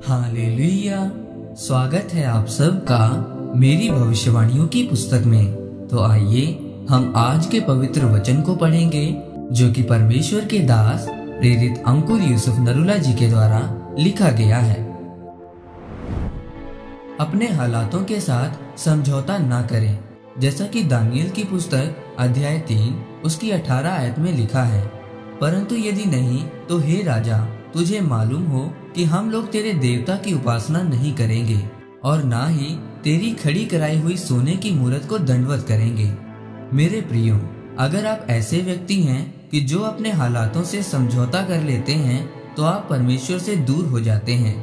Hallelujah. स्वागत है आप सबका मेरी भविष्यवाणियों की पुस्तक में। तो आइए हम आज के पवित्र वचन को पढ़ेंगे जो कि परमेश्वर के दास प्रेरित अंकुर यूसुफ नरूला जी के द्वारा लिखा गया है। अपने हालातों के साथ समझौता ना करें, जैसा कि दानियल की पुस्तक अध्याय 3 उसकी 18 आयत में लिखा है। परंतु यदि नहीं तो हे राजा, तुझे मालूम हो कि हम लोग तेरे देवता की उपासना नहीं करेंगे और ना ही तेरी खड़ी कराई हुई सोने की मूरत को दंडवत करेंगे। मेरे प्रियो, अगर आप ऐसे व्यक्ति हैं कि जो अपने हालातों से समझौता कर लेते हैं तो आप परमेश्वर से दूर हो जाते हैं।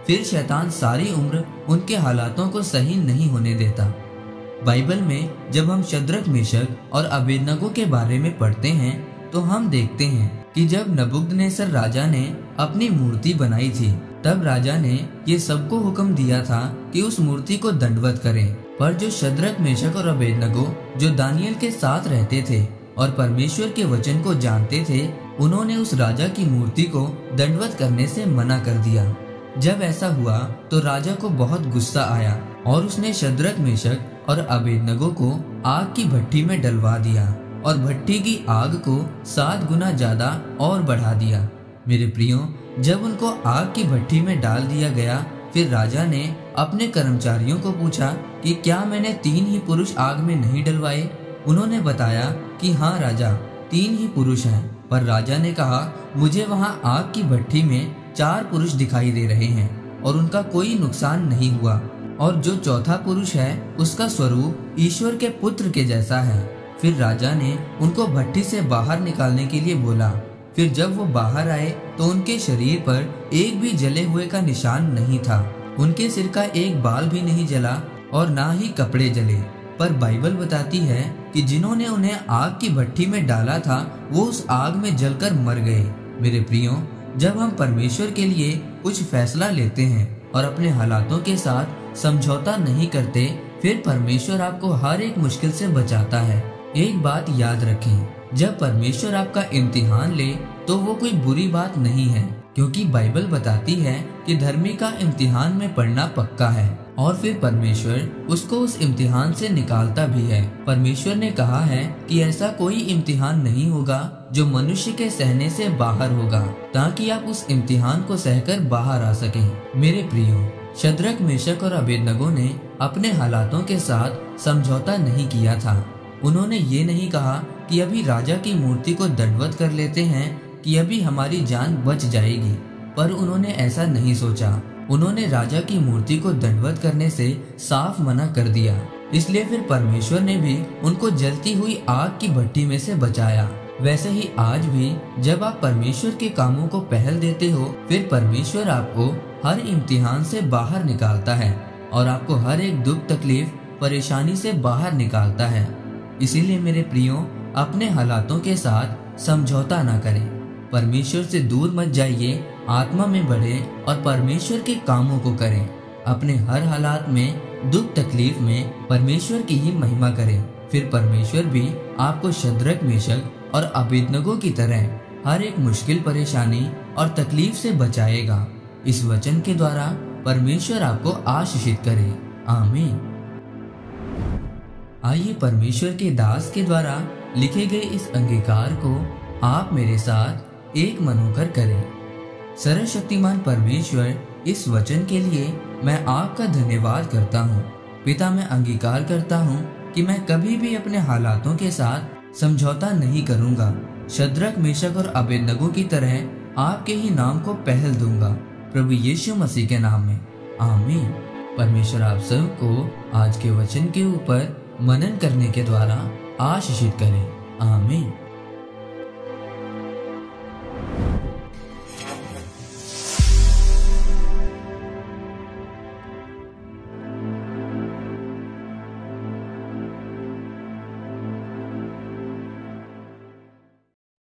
फिर शैतान सारी उम्र उनके हालातों को सही नहीं होने देता। बाइबल में जब हम शद्रक, मेशक और अबेदनगो के बारे में पढ़ते हैं तो हम देखते हैं कि जब नबूकदनेस्सर राजा ने अपनी मूर्ति बनाई थी, तब राजा ने ये सबको हुक्म दिया था कि उस मूर्ति को दंडवत करें। पर जो शद्रक, मेशक और अबेदनगो जो दानियल के साथ रहते थे और परमेश्वर के वचन को जानते थे, उन्होंने उस राजा की मूर्ति को दंडवत करने से मना कर दिया। जब ऐसा हुआ तो राजा को बहुत गुस्सा आया और उसने शद्रक, मेशक और अबेदनगो को आग की भट्टी में डलवा दिया और भट्टी की आग को 7 गुना ज्यादा और बढ़ा दिया। मेरे प्रियो, जब उनको आग की भट्टी में डाल दिया गया, फिर राजा ने अपने कर्मचारियों को पूछा कि क्या मैंने 3 ही पुरुष आग में नहीं डलवाए? उन्होंने बताया कि हाँ राजा, 3 ही पुरुष हैं। पर राजा ने कहा, मुझे वहाँ आग की भट्टी में 4 पुरुष दिखाई दे रहे हैं और उनका कोई नुकसान नहीं हुआ, और जो चौथा पुरुष है उसका स्वरूप ईश्वर के पुत्र के जैसा है। फिर राजा ने उनको भट्टी से बाहर निकालने के लिए बोला। फिर जब वो बाहर आए तो उनके शरीर पर एक भी जले हुए का निशान नहीं था। उनके सिर का एक बाल भी नहीं जला और ना ही कपड़े जले। पर बाइबल बताती है कि जिन्होंने उन्हें आग की भट्टी में डाला था वो उस आग में जलकर मर गए। मेरे प्रियो, जब हम परमेश्वर के लिए कुछ फैसला लेते हैं और अपने हालातों के साथ समझौता नहीं करते, फिर परमेश्वर आपको हर एक मुश्किल से बचाता है। एक बात याद रखें, जब परमेश्वर आपका इम्तिहान ले तो वो कोई बुरी बात नहीं है, क्योंकि बाइबल बताती है कि धर्मी का इम्तिहान में पढ़ना पक्का है और फिर परमेश्वर उसको उस इम्तिहान से निकालता भी है। परमेश्वर ने कहा है कि ऐसा कोई इम्तिहान नहीं होगा जो मनुष्य के सहने से बाहर होगा, ताकि आप उस इम्तिहान को सहकर बाहर आ सकें। मेरे प्रियो, शद्रक, मेशक और अबेदनगो ने अपने हालातों के साथ समझौता नहीं किया था। उन्होंने ये नहीं कहा कि अभी राजा की मूर्ति को दंडवत कर लेते हैं कि अभी हमारी जान बच जाएगी, पर उन्होंने ऐसा नहीं सोचा। उन्होंने राजा की मूर्ति को दंडवत करने से साफ मना कर दिया। इसलिए फिर परमेश्वर ने भी उनको जलती हुई आग की भट्टी में से बचाया। वैसे ही आज भी जब आप परमेश्वर के कामों को पहल देते हो, फिर परमेश्वर आपको हर इम्तिहान से बाहर निकालता है और आपको हर एक दुख, तकलीफ, परेशानी से बाहर निकालता है। इसीलिए मेरे प्रियो, अपने हालातों के साथ समझौता ना करें। परमेश्वर से दूर मत जाइए, आत्मा में बढ़े और परमेश्वर के कामों को करें। अपने हर हालात में, दुख, तकलीफ में परमेश्वर की ही महिमा करें। फिर परमेश्वर भी आपको शद्रक, मेशक और अबेदनगो की तरह हर एक मुश्किल, परेशानी और तकलीफ से बचाएगा। इस वचन के द्वारा परमेश्वर आपको आशीषित करे। आमीन। आइए परमेश्वर के दास के द्वारा लिखे गए इस अंगीकार को आप मेरे साथ एक मन होकर करें। सर्वशक्तिमान परमेश्वर, इस वचन के लिए मैं आपका धन्यवाद करता हूँ। पिता, मैं अंगीकार करता हूँ कि मैं कभी भी अपने हालातों के साथ समझौता नहीं करूँगा। शद्रक, मेशक और अबेदनगो की तरह आपके ही नाम को पहल दूंगा, प्रभु यीशु मसीह के नाम में। आमीन। परमेश्वर आप सबको आज के वचन के ऊपर मनन करने के द्वारा आशीषित करें। आमीन।